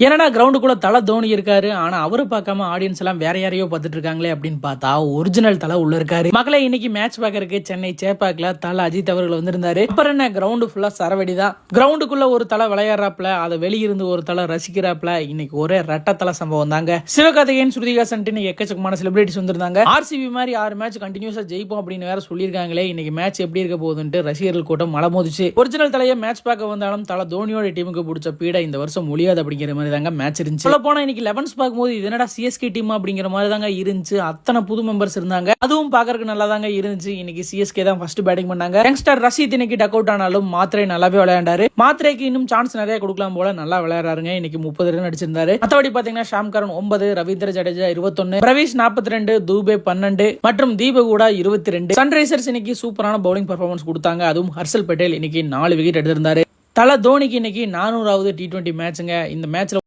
ஏன்னா கிரவுண்டுக்குள்ள தலை தோனி இருக்காரு, ஆனா அவரு பார்க்காம ஆடியன்ஸ் எல்லாம் வேற யாரையோ பார்த்துட்டு இருக்காங்களே அப்படின்னு பார்த்தா ஒரிஜினல் தலை உள்ள இருக்காரு. மக்களை இன்னைக்கு மேட்ச் பார்க்கறதுக்கு சென்னை சேப்பாக்ல தலை அஜித் அவர்கள் வந்திருந்தாரு. அப்புறம் என்ன கிரவுண்டு ஃபுல்லா சரவெடி தான். கிரவுண்டுக்குள்ள ஒரு தலை விளையாடுறாப்ல, அதை வெளியிருந்து ஒரு தலை ரசிக்கிறாப்ல. இன்னைக்கு ஒரே ரெட்ட தலை சம்பவம் தாங்க. சிவகார்த்திகேயன், ஸ்ருதிஹாசன் எக்கச்சக்கமான செலிபிரிட்டிஸ் வந்திருந்தாங்க. ஆர்சிபி மாதிரி 6 மேட்ச் கண்டினியூஸா ஜெயிப்போம் அப்படின்னு வேற சொல்லியிருக்காங்களே. இன்னைக்கு மேட்ச் எப்படி இருக்க போகுதுன்னு ரசிகர்கள் கூட்டம் மலை மோதிச்சு. ஒரிஜினல் தலையை மேட்ச் பார்க்க வந்தாலும் தலை தோனியோட டீமுக்கு பிடிச்ச பீட இந்த வருஷம் முடியாது அப்படிங்கிற மாதிரி தாங்க மேட்ச் இருந்துச்சு. சொல்ல போனா இன்னைக்கு 11s பார்க்கும்போது இது என்னடா சிஎஸ்கே டீம் அப்படிங்கிற மாதிரி தாங்க இருந்துச்சு. அத்தனை புது மெம்பர்ஸ் இருந்தாங்க, அதுவும் பார்க்கறதுக்கு நல்லா தாங்க இருந்துச்சு. இன்னைக்கு சிஎஸ்கே தான் ஃபர்ஸ்ட் பேட்டிங் பண்ணாங்க. யங்ஸ்டர் ரஷீத் இன்னைக்கு டக் அவுட் ஆனாலும் மாத்திரை நல்லாவே விளையாண்டாரு. மாத்திரைக்கு இன்னும் சான்ஸ் நிறைய கொடுக்கலாம் போல, நல்லா விளையாடுறாருங்க. இன்னைக்கு 30 ரன் அடிச்சிருந்தாரு. மற்றபடி பாத்தீங்கன்னா ஷாம்கரன் 9, ரவீந்திர ஜடேஜா 21, பிரவீஷ் 42, தூபே 12 மற்றும் தீபகூடா 22. சன்ரைசர்ஸ் இன்னைக்கு சூப்பரான பவுலிங் பெர்ஃபார்மன்ஸ் கொடுத்தாங்க. அதுவும் ஹர்ஷல் பட்டேல் இன்னைக்கு 4 விக்கெட் எடுத்திருந்தாரு. தல தோனிக்கு இன்னைக்கு 400வது T20 மேட்சுங்க. இந்த மேட்ச்ல